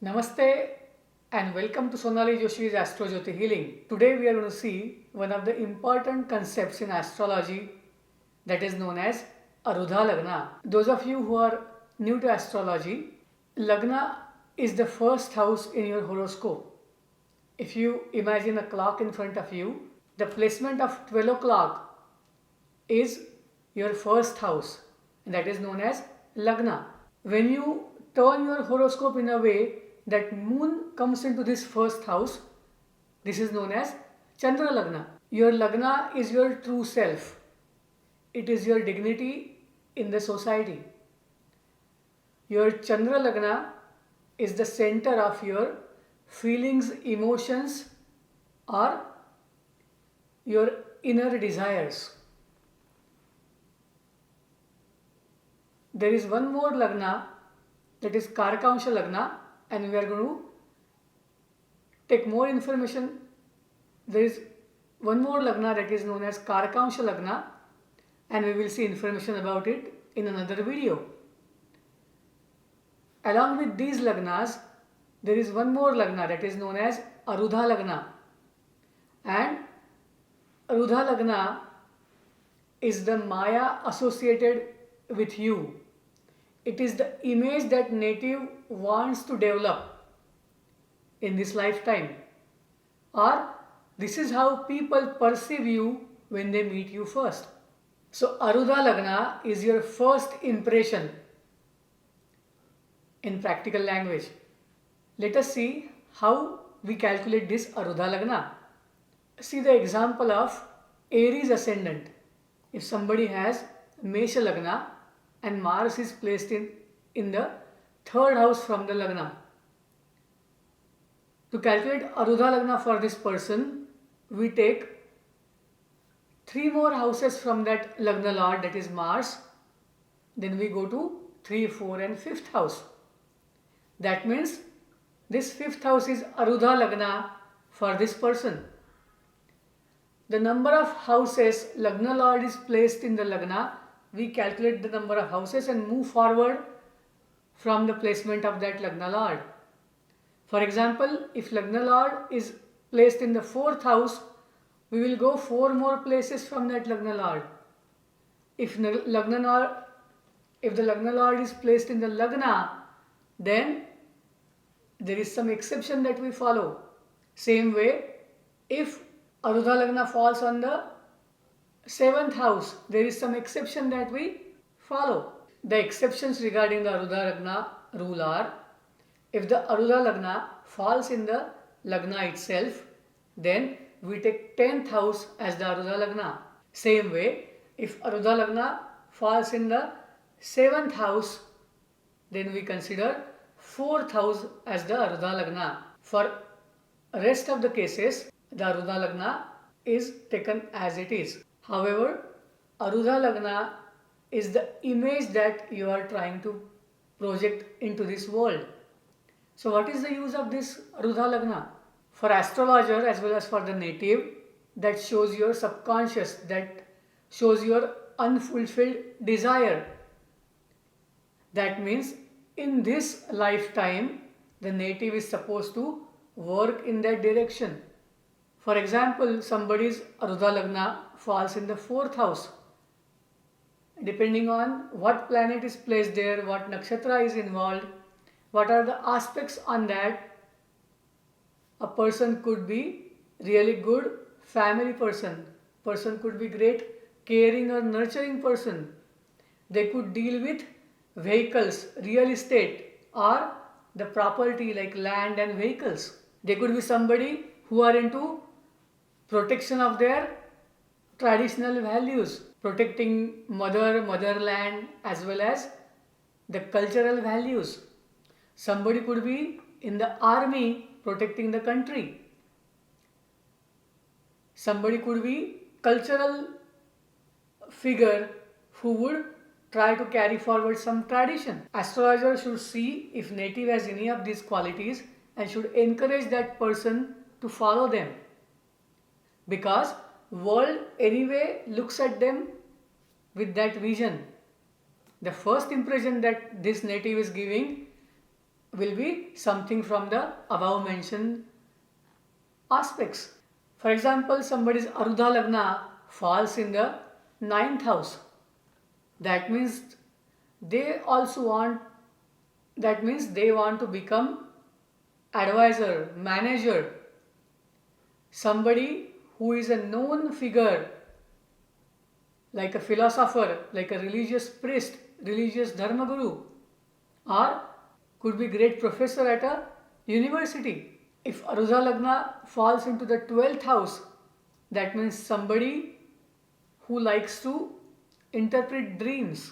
Namaste and welcome to Sonali Joshi's Astro Jyoti Healing. Today we are going to see one of the important concepts in astrology that is known as Arudha Lagna. Those of you who are new to astrology, Lagna is the first house in your horoscope. If you imagine a clock in front of you, the placement of 12 o'clock is your first house, and that is known as Lagna. When you turn your horoscope in a way that moon comes into this first house, this is known as Chandra Lagna. Your Lagna is your true self. It is your dignity in the society. Your Chandra Lagna is the center of your feelings, emotions, or your inner desires. There is one more Lagna, that is Karakansha Lagna, and we are going to take more information. There is one more Lagna that is known as Karakansha Lagna, and we will see information about it in another video. Along with these Lagnas, there is one more Lagna that is known as Arudha Lagna, and Arudha Lagna is the Maya associated with you. It is the image that native wants to develop in this lifetime, or this is how people perceive you when they meet you first. So Arudha Lagna is your first impression in practical language. Let us see how we calculate this Arudha Lagna. See the example of Aries ascendant. If somebody has Mesha Lagna and Mars is placed in the third house from the Lagna. To calculate Arudha Lagna for this person, we take 3 more houses from that Lagna Lord, that is Mars. Then we go to 3, 4 and 5th house. That means this 5th house is Arudha Lagna for this person. The number of houses Lagna Lord is placed in the Lagna, we calculate the number of houses and move forward from the placement of that Lagna Lord. For example, if Lagna Lord is placed in the 4th house, we will go 4 more places from that Lagna Lord. If the Lagna Lord is placed in the Lagna, then there is some exception that we follow. Same way, if Arudha Lagna falls on the 7th house, there is some exception that we follow. The exceptions regarding the Arudha Lagna rule are: if the Arudha Lagna falls in the Lagna itself, then we take 10th house as the Arudha Lagna. Same way, if Arudha Lagna falls in the 7th house, then we consider 4th house as the Arudha Lagna. For rest of the cases, the Arudha Lagna is taken as it is. However, Arudha Lagna is the image that you are trying to project into this world. So what is the use of this Arudha Lagna? For astrologer as well as for the native, that shows your subconscious, that shows your unfulfilled desire. That means in this lifetime, the native is supposed to work in that direction. For example, somebody's Arudha Lagna falls in the 4th house. Depending on what planet is placed there, what nakshatra is involved, what are the aspects on that, a person could be really good family person could be great caring or nurturing person. They could deal with vehicles, real estate, or the property like land and vehicles. They could be somebody who are into protection of their traditional values, protecting motherland as well as the cultural values. Somebody could be in the army protecting the country. Somebody could be cultural figure who would try to carry forward some tradition. Astrologer should see if native has any of these qualities and should encourage that person to follow them, because world anyway looks at them with that vision. The first impression that this native is giving will be something from the above mentioned aspects. For example, somebody's Arudha Lagna falls in the ninth house. That means they also want, that means they want to become advisor, manager, somebody who is a known figure, like a philosopher, like a religious priest, religious dharma guru, or could be great professor at a university. If Arudha Lagna falls into the 12th house, that means somebody who likes to interpret dreams,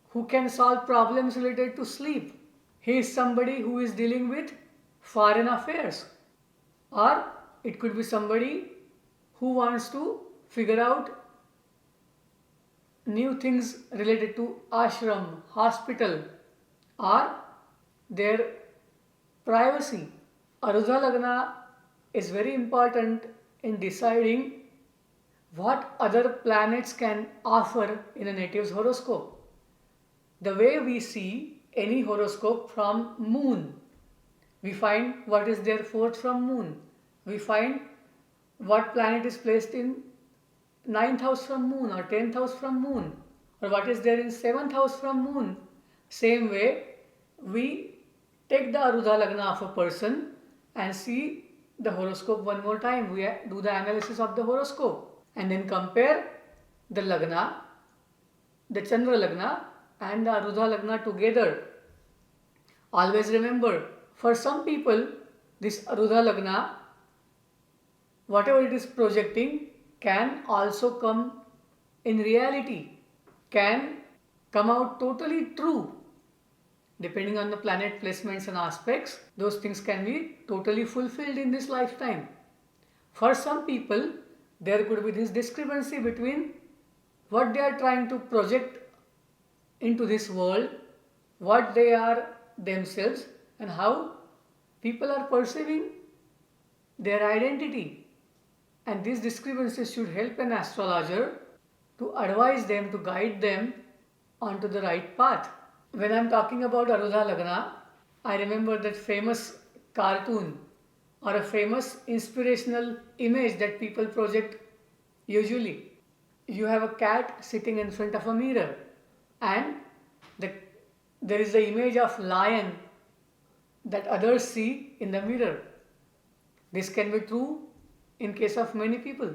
who can solve problems related to sleep. He is somebody who is dealing with foreign affairs. Or it could be somebody who wants to figure out new things related to ashram, hospital, or their privacy. Arudha Lagna is very important in deciding what other planets can offer in a native's horoscope. The way we see any horoscope from moon, we find what is there fourth from moon. We find what planet is placed in ninth house from moon or 10th house from moon, or what is there in 7th house from moon. Same way, we take the Arudha Lagna of a person and see the horoscope one more time. We do the analysis of the horoscope and then compare the Lagna, the Chandra Lagna and the Arudha Lagna together. Always remember, for some people, this Arudha Lagna, whatever it is projecting, can also come in reality, can come out totally true. Depending on the planet placements and aspects, those things can be totally fulfilled in this lifetime. For some people, there could be this discrepancy between what they are trying to project into this world, what they are themselves, and how people are perceiving their identity. And these discrepancies should help an astrologer to advise them, to guide them onto the right path. When I am talking about Arudha Lagna, I remember that famous cartoon or a famous inspirational image that people project usually. You have a cat sitting in front of a mirror and there is the image of lion that others see in the mirror. This can be true in case of many people,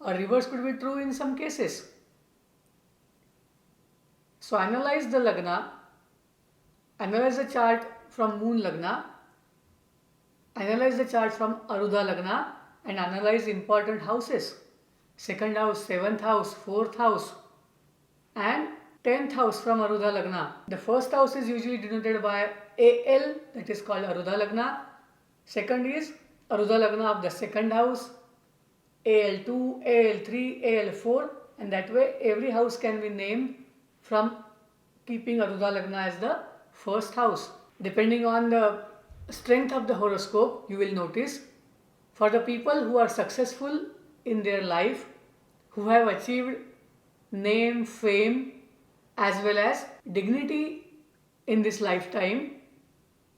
or reverse could be true in some cases. So analyze the Lagna, analyze the chart from Moon Lagna, analyze the chart from Arudha Lagna, and analyze important houses. 2nd house, 7th house, 4th house and 10th house from Arudha Lagna. The first house is usually denoted by AL, that is called Arudha Lagna. Second is Arudha Lagna of the 2nd house, AL2, AL3, AL4, and that way every house can be named from keeping Arudha Lagna as the first house. Depending on the strength of the horoscope, you will notice for the people who are successful in their life, who have achieved name, fame, as well as dignity in this lifetime,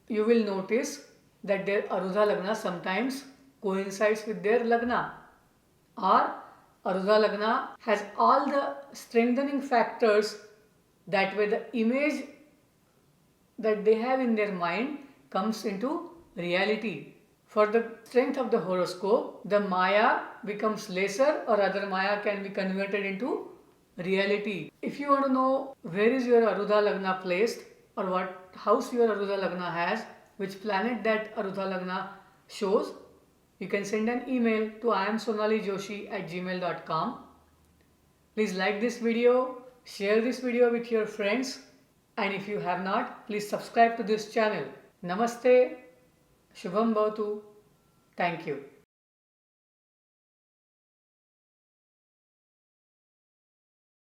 you will notice that their Arudha Lagna sometimes coincides with their Lagna, or Arudha Lagna has all the strengthening factors. That way the image that they have in their mind comes into reality. For the strength of the horoscope, the Maya becomes lesser or other Maya can be converted into reality. If you want to know where is your Arudha Lagna placed or what house your Arudha Lagna has, which planet that Arudha Lagna shows, you can send an email to iamsonalijoshi@gmail.com. Please like this video, share this video with your friends, and if you have not, please subscribe to this channel. Namaste, Shubham Bhavatu. Thank you.